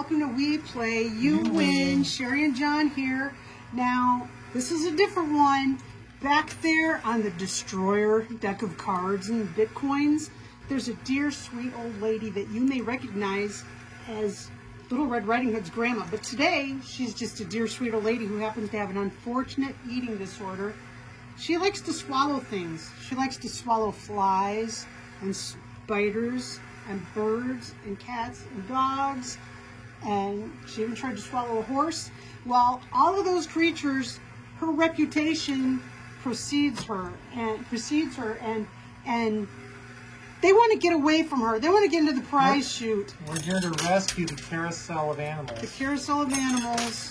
welcome to We Play, You Win. Sherry and John here. Now, this is a different one. Back there on the Destroyer deck of cards and Bitcoins, there's a dear, sweet old lady that you may recognize as Little Red Riding Hood's grandma. But today, she's just a dear, sweet old lady who happens to have an unfortunate eating disorder. She likes to swallow things. She likes to swallow flies and spiders and birds and cats and dogs, and she even tried to swallow a horse. Well, all of those creatures, her reputation precedes her, and they want to get away from her. They want to get into the prize chute. We're here to rescue the carousel of animals. The carousel of animals,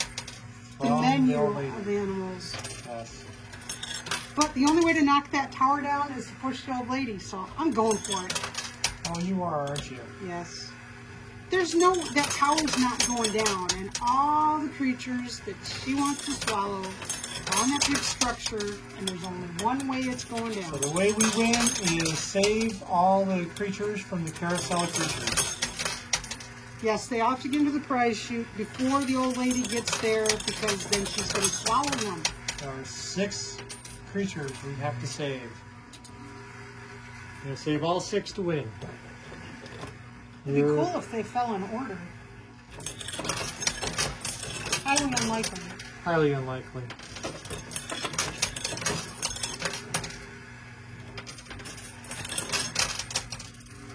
the menu of animals. Yes. But the only way to knock that tower down is to push the old lady, so I'm going for it. Oh, you are, aren't you? Yes. That tower's not going down, and all the creatures that she wants to swallow are on that big structure, and there's only one way it's going down. So the way we win is save all the creatures from the carousel of creatures. Yes, they all have to get into the prize chute before the old lady gets there, because then she's going to swallow them. There are 6 creatures we have to save. We're going to save all 6 to win. It'd be cool if they fell in order. Highly unlikely. Highly unlikely.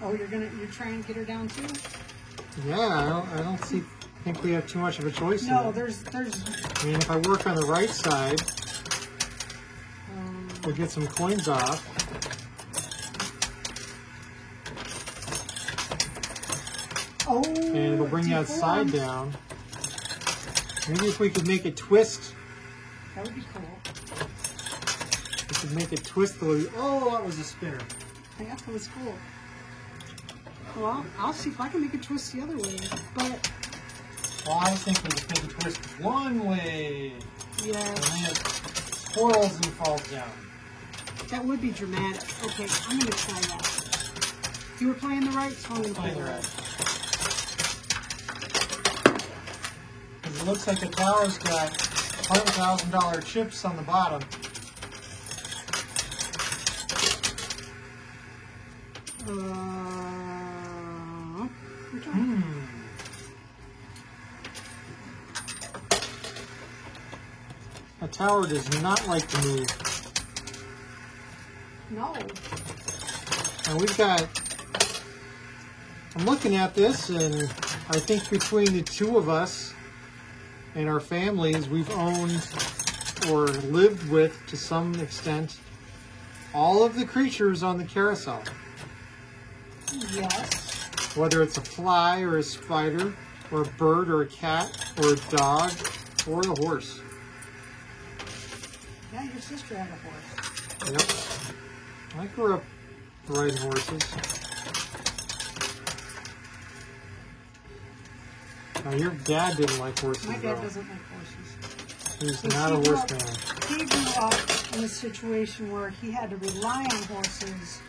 Oh, you're trying to get her down too? Yeah, I don't think we have too much of a choice. No, here. there's. I mean, if I work on the right side, we'll get some coins off. Oh, and it'll bring that side down. Maybe if we could make it twist. That would be cool. We could make it twist the way. Oh, that was a spinner. Yeah, that was cool. Well, I'll see if I can make it twist the other way. But well, I think we could make it twist one way. Yeah. And then it twirls and falls down. That would be dramatic. Okay, I'm going to try that. You were playing the right, so I'm going to play the right. It looks like the tower's got $100,000 chips on the bottom. The tower does not like to move. No. And we've got, I'm looking at this, and I think between the two of us and our families, we've owned or lived with, to some extent, all of the creatures on the carousel. Yes. Whether it's a fly or a spider or a bird or a cat or a dog or a horse. Yeah, your sister had a horse. Yep. I grew up riding horses. Now, your dad didn't like horses. My dad doesn't like horses. He's not a horseman. He grew up in a situation where he had to rely on horses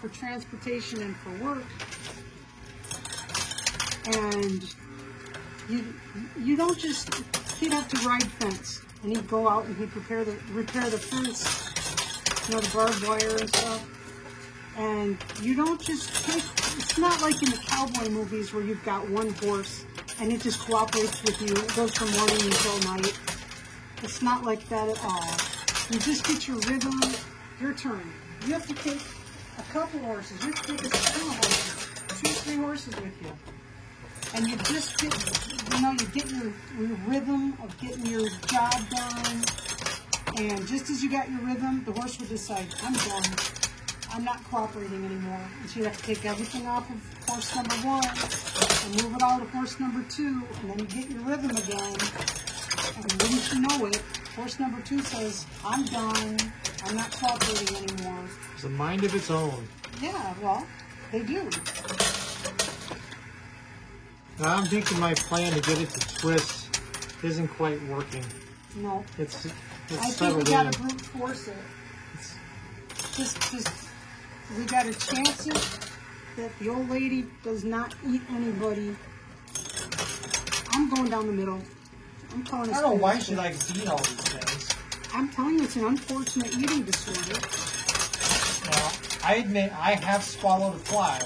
for transportation and for work. And you don't just, he'd have to ride fence. And he'd go out and he'd repair the fence, the barbed wire and stuff. And you don't just take, it's not like in the cowboy movies where you've got one horse and it just cooperates with you. It goes from morning until night. It's not like that at all. You just get your rhythm, your turn. You have to take a couple horses. You have to take a couple horses, 2-3 horses with you. And you just get, you get your rhythm of getting your job done. And just as you got your rhythm, the horse would decide, I'm done. I'm not cooperating anymore. And so you have to take everything off of horse number 1 and move it all to horse number 2. And then you get your rhythm again. And wouldn't you know it, horse number 2 says, I'm done. I'm not cooperating anymore. It's a mind of its own. Yeah, well, they do. Now, I'm thinking my plan to get it to twist isn't quite working. No. It's I think we gotta brute force it. Just we gotta chance it that the old lady does not eat anybody I'm going down the middle. I'm calling it. I don't know, why should I eat all these things? I'm telling you, it's an unfortunate eating disorder. Now, I admit I have swallowed a fly.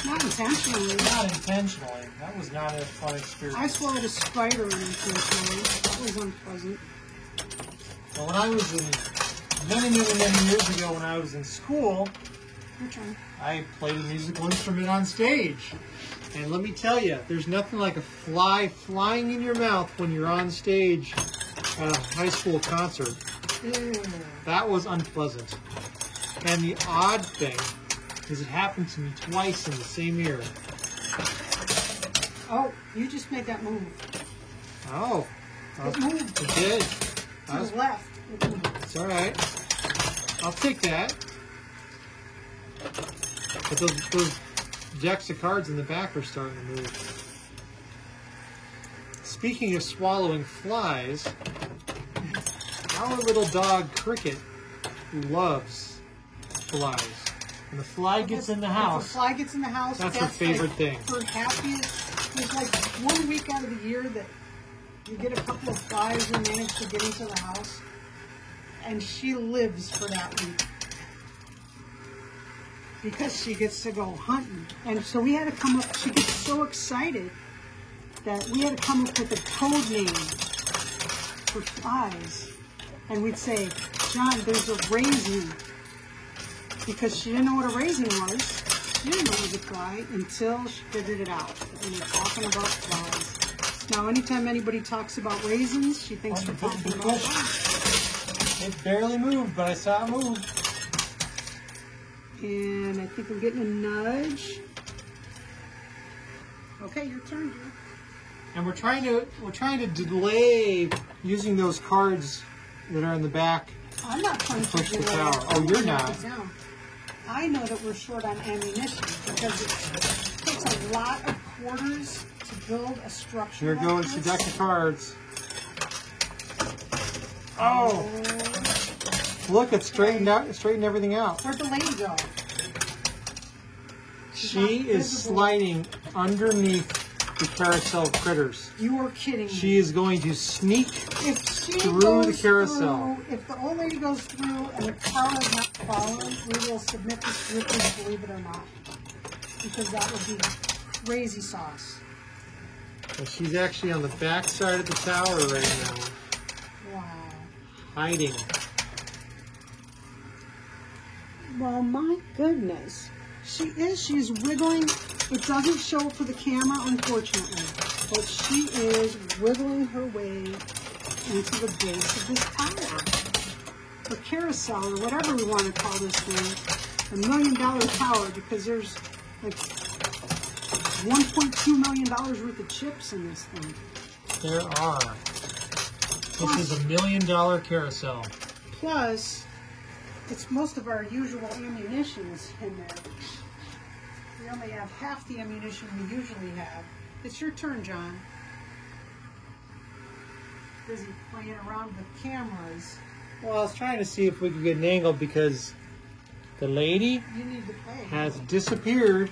Not intentionally. Not intentionally. That was not a fun experience. I swallowed a spider unintentionally. That was unpleasant. Well, when I was in, many years ago when I was in school, I played a musical instrument on stage. And let me tell you, there's nothing like a fly flying in your mouth when you're on stage at a high school concert. That was unpleasant. And the odd thing is it happened to me twice in the same year. Oh, you just made that move. Oh. It moved. It did. To the left. It moved. It's all right. I'll take that. But those decks of cards in the back are starting to move. Speaking of swallowing flies, our little dog Cricket loves flies. When the fly gets in the house, if a fly gets in the house, that's her favorite thing. Her happiest. There's like 1 week out of the year that you get a couple of flies and manage to get into the house, and she lives for that week because she gets to go hunting. And so we had to come up. She gets so excited that we had to come up with a code name for flies, and we'd say, "John, there's a raisin." Because she didn't know what a raisin was. She didn't know it was a fly until she figured it out. And we're talking about flies. Now, anytime anybody talks about raisins, she thinks we're talking about flies. It barely moved, but I saw it move. And I think we're getting a nudge. Okay, your turn, dear. And we're trying to delay using those cards that are in the back. I'm not trying to push the delay. tower. Oh, you're not. I know that we're short on ammunition because it takes a lot of quarters to build a structure. Here goes the deck of cards. Oh! Look, it's straightened everything out. Where'd the lady go? She is sliding underneath the carousel critters. You are kidding me. She is going to sneak through the carousel. If the old lady goes through and the tower is not following, we will submit this to Ripley's Believe It or Not. Because that would be crazy sauce. And she's actually on the back side of the tower right now. Wow. Hiding. Well, my goodness. She is. She's wiggling. It doesn't show for the camera, unfortunately. But she is wiggling her way into the base of this tower. Or carousel, or whatever we want to call this thing. $1 million tower, because there's like $1.2 million worth of chips in this thing. There are. This is $1 million carousel. Plus, it's most of our usual ammunition in there. We only have half the ammunition we usually have. It's your turn, John. Busy playing around with cameras. Well, I was trying to see if we could get an angle because the lady You need to pay. has disappeared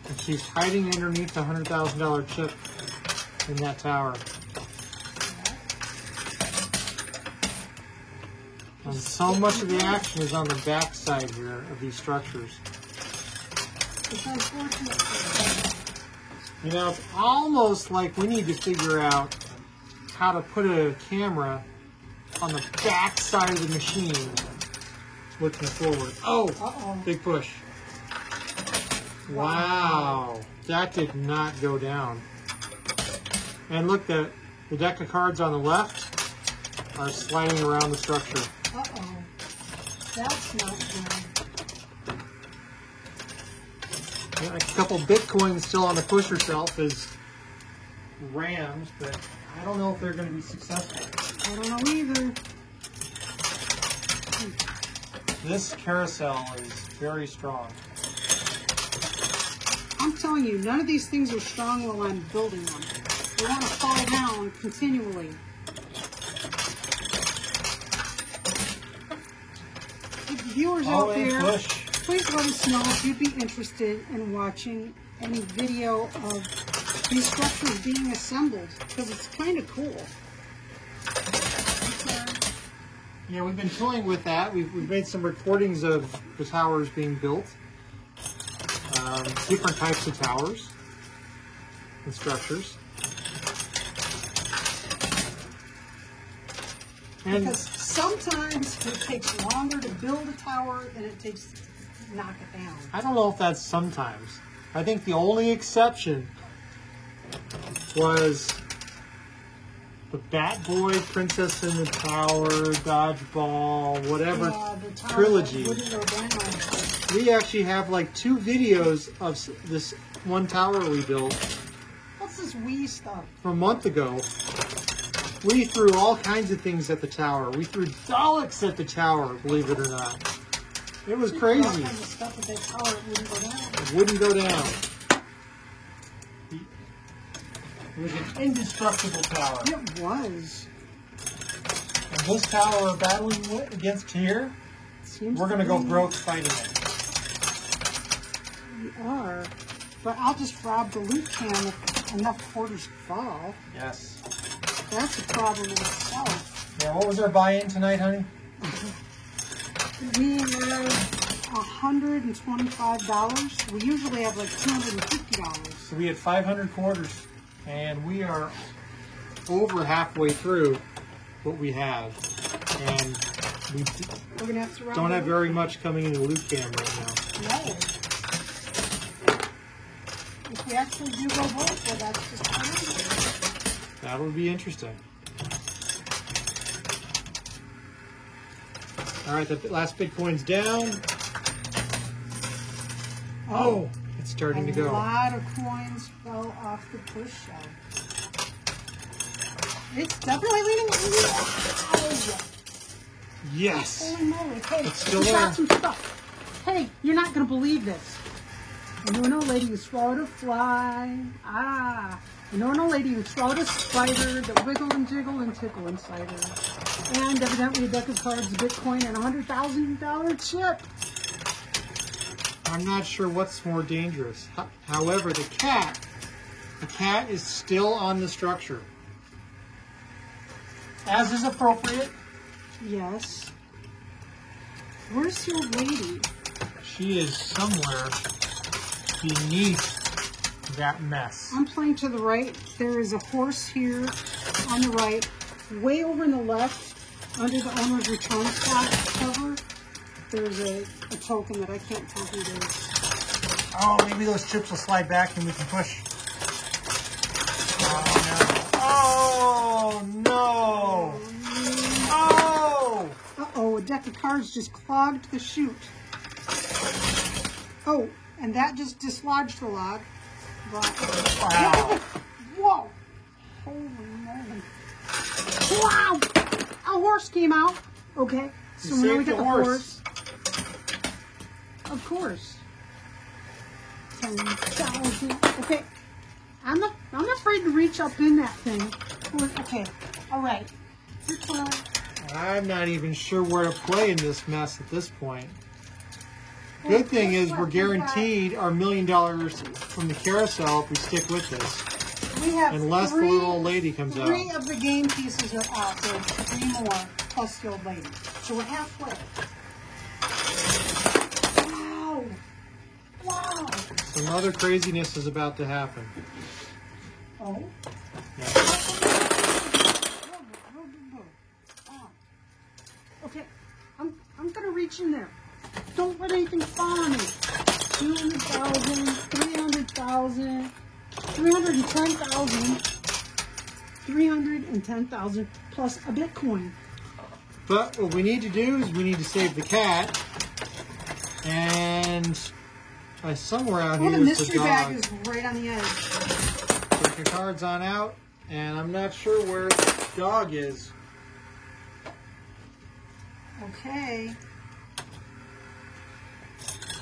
and she's hiding underneath the $100,000 chip in that tower. And so much of the action is on the back side here of these structures. It's unfortunate. You know, it's almost like we need to figure out how to put a camera on the back side of the machine looking forward. Oh, Uh-oh. big push. Wow, that did not go down. And look, the deck of cards on the left are sliding around the structure. Uh-oh. That's not good. Yeah, a couple Bitcoins still on the push herself is rammed, but I don't know if they're going to be successful. I don't know either. This carousel is very strong. I'm telling you, none of these things are strong while I'm building them. They want to fall down continually. Viewers out there, push. please let us know if you'd be interested in watching any video of these structures being assembled because it's kind of cool. Yeah, we've been toying with that. We've made some recordings of the towers being built. Different types of towers and structures. And Because sometimes it takes longer to build a tower than it takes to knock it down. I don't know if that's sometimes. I think the only exception was the Bat Boy, Princess in the Tower, Dodgeball, whatever The tower trilogy. wouldn't go down. We actually have like 2 videos of this one tower we built What's this wee stuff? from a month ago. We threw all kinds of things at the tower. We threw Daleks at the tower, believe it or not. It was All crazy. kinds of stuff at that tower it wouldn't go down. It wouldn't go down. It was an indestructible tower. It was. And this tower we're battling against here, Seems we're going to go be- broke fighting it. We are. But I'll just rob the loot can if enough quarters fall. Yes. That's a problem in itself. Yeah, what was our buy-in tonight, honey? We were $125. We usually have like $250. So we had 500 quarters, and we are over halfway through what we have. And we We're gonna have to rob don't the have loot very much coming in the loot cam right now. can. No. If we actually do go both, well, that's just fine. That would be interesting. All right, the last Bitcoin's down. Oh, it's starting to A go. lot of coins fell off the push shelf. It's definitely leaning. Oh, Yes. holy moly! Hey, It's still we there. got some stuff. Hey, you're not gonna believe this. I know an old lady who swallowed a fly. I know an old lady who swallowed a spider that wiggled and jiggled and tickled inside her. And evidently a deck of cards, Bitcoin, and a $100,000 chip. I'm not sure what's more dangerous. However, the cat is still on the structure. As is appropriate. Yes. Where's the old lady? She is somewhere beneath that mess. I'm playing to the right. There is a horse here on the right. Way over in the left, under the owner's return spot cover, there's a token that I can't tell who it is. Oh, maybe those chips will slide back and we can push. Oh, no. Oh! Uh-oh, a deck of cards just clogged the chute. Oh, and that just dislodged the log. Wow. Whoa! Holy moly. Wow! A horse came out. Okay, so You now we saved get the the horse. Of course. 10,000. Okay. I'm not afraid to reach up in that thing. Okay. All right. Your turn. I'm not even sure where to play in this mess at this point. Good thing is we're guaranteed our $1 million from the carousel if we stick with this. We have Unless the little old lady comes out. 3 of the game pieces are out. There's 3 more plus the old lady. So we're halfway. Wow. Wow. Some other craziness is about to happen. Oh. Yeah. Okay, I'm gonna reach in there. Don't let anything fall on me. 200,000, 300,000, 310,000, 310,000 plus a Bitcoin. But what we need to do is we need to save the cat. And somewhere out Oh, here the is the mystery dog. bag is right on the edge. Take the cards on out. And I'm not sure where the dog is. Okay.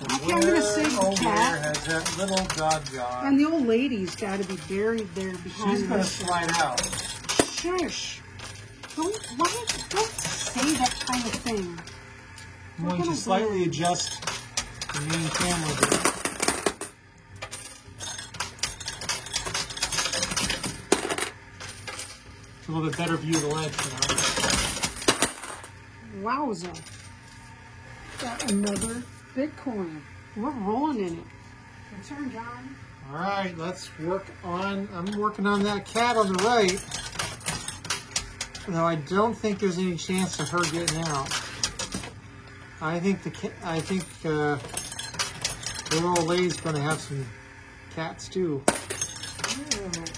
Okay, I'm gonna save the Where cat. has that little dog gone? And the old lady's got to be buried there behind. She's going to this. slide out. Shush! Don't say that kind of thing. I'm going to slightly adjust the main camera here. a little bit better view of the lens, you know. Wowza. Got another Bitcoin. We're rolling in it. Your turn, John. All right, let's work on, I'm working on that cat on the right. Though I don't think there's any chance of her getting out. I think the little old lady's going to have some cats too.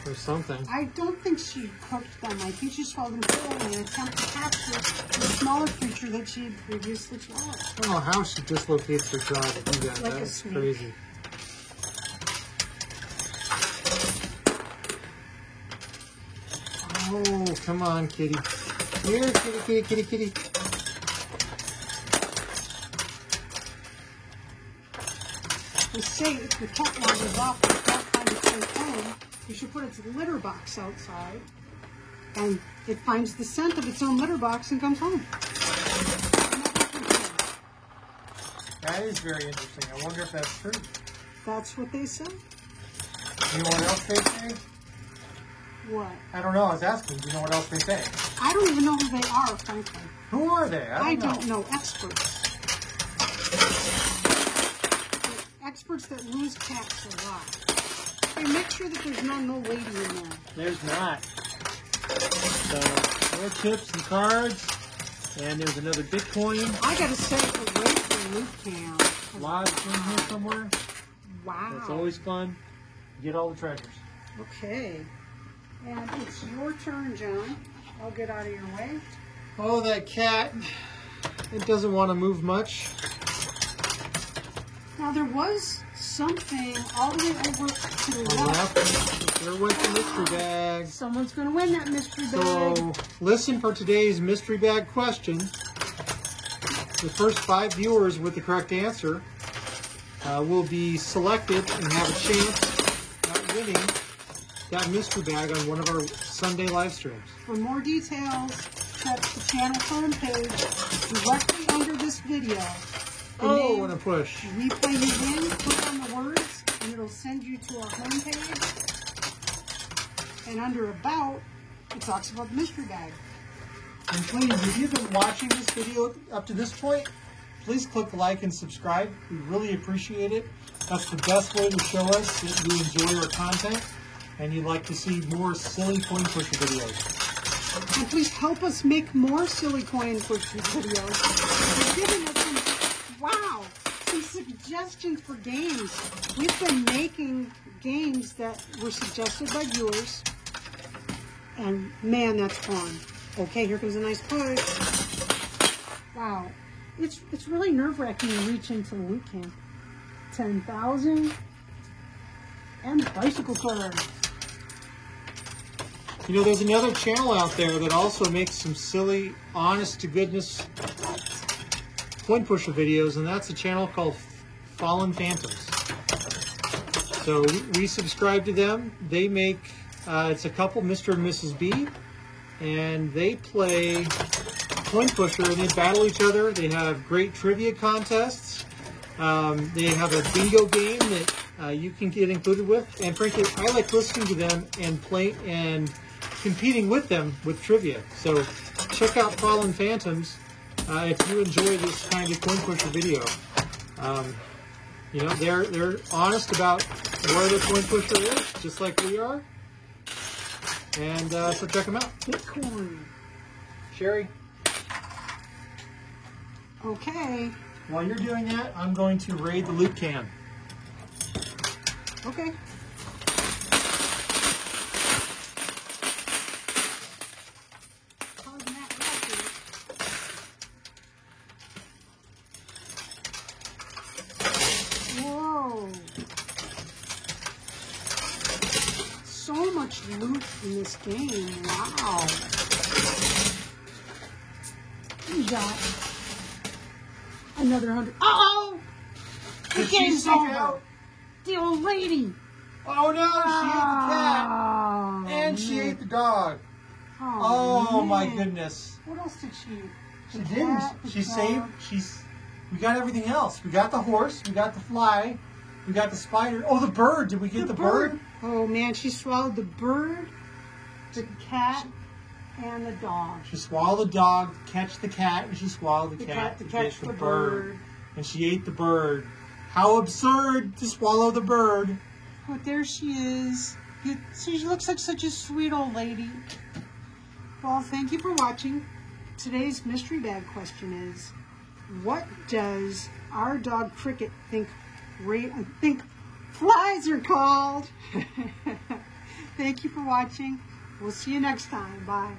Or something. I don't think she cooked them. I think she swallowed them whole in an attempt to capture the smaller creature that she had previously swallowed. I don't know how she dislocates her jaw to do that. Like That's a snake. crazy. Oh, come on, kitty. Here, kitty, kitty, kitty, kitty. They say if the cat wanders off with that kind of thing home, you should put its litter box outside, and it finds the scent of its own litter box and comes home. That is very interesting. I wonder if that's true. That's what they say. You know what else they say? What? I don't know. I was asking. Do you know what else they say? I don't even know who they are, frankly. Who are they? I don't know. Experts. Experts that lose cats a lot. Hey, make sure that there's no lady in there. There's not. So, more tips and cards. And there's another Bitcoin. I gotta say, the rate for loot cam. Lodged in here somewhere. Wow. That's always fun. Get all the treasures. Okay. And it's your turn, John. I'll get out of your way. Oh, that cat. It doesn't want to move much. Now, there was something all the way over to the On the left. left, there went the mystery bag. Someone's going to win that mystery bag. So, listen for today's mystery bag question. The first 5 viewers with the correct answer will be selected and have a chance at winning that mystery bag on one of our Sunday live streams. For more details, check the channel homepage directly under this video. Oh, and a push. Replay you win, click on the words, and it'll send you to our homepage. And under About, it talks about the mystery bag. And please, if you've been watching this video up to this point, please click like and subscribe. We really appreciate it. That's the best way to show us that you enjoy our content and you'd like to see more silly coin pusher videos. And please help us make more silly coin pusher videos. You're giving us some suggestions for games. We've been making games that were suggested by viewers. And man, that's fun. Okay, here comes a nice push. Wow. It's really nerve-wracking to reach into the loot can. 10,000 and bicycle cards. You know, there's another channel out there that also makes some silly, honest-to-goodness coin pusher videos, and that's a channel called Fallen Phantoms. So we subscribe to them. They make, it's a couple, Mr. and Mrs. B, and they play coin pusher, and they battle each other. They have great trivia contests. They have a bingo game that you can get included with. And frankly, I like listening to them and competing with them with trivia. So check out Fallen Phantoms if you enjoy this kind of coin pusher video. You know, they're honest about where the coin pusher is, just like we are. And so check them out. Bitcoin. Sherry? Okay. While you're doing that, I'm going to raid the loot can. Okay. Whoa. So much loot in this game. Wow. We got another 100. Uh-oh! The Did she game's stick over. out? The old lady. Oh no, she ate the cat. Oh, And she man. ate the dog. Oh, Oh my man. goodness. What else did she eat? She The didn't. cat, the She dog. saved. We got everything else. We got the horse. We got the fly. We got the spider. Oh, the bird. Did we get the bird? Oh man, she swallowed the bird, the cat, and the dog. She swallowed the dog to catch the cat, and she swallowed the cat to catch the bird. And she ate the bird. How absurd to swallow the bird. But there she is. She looks like such a sweet old lady. Well, thank you for watching. Today's mystery bag question is, what does our dog Cricket think flies are called? Thank you for watching. We'll see you next time. Bye.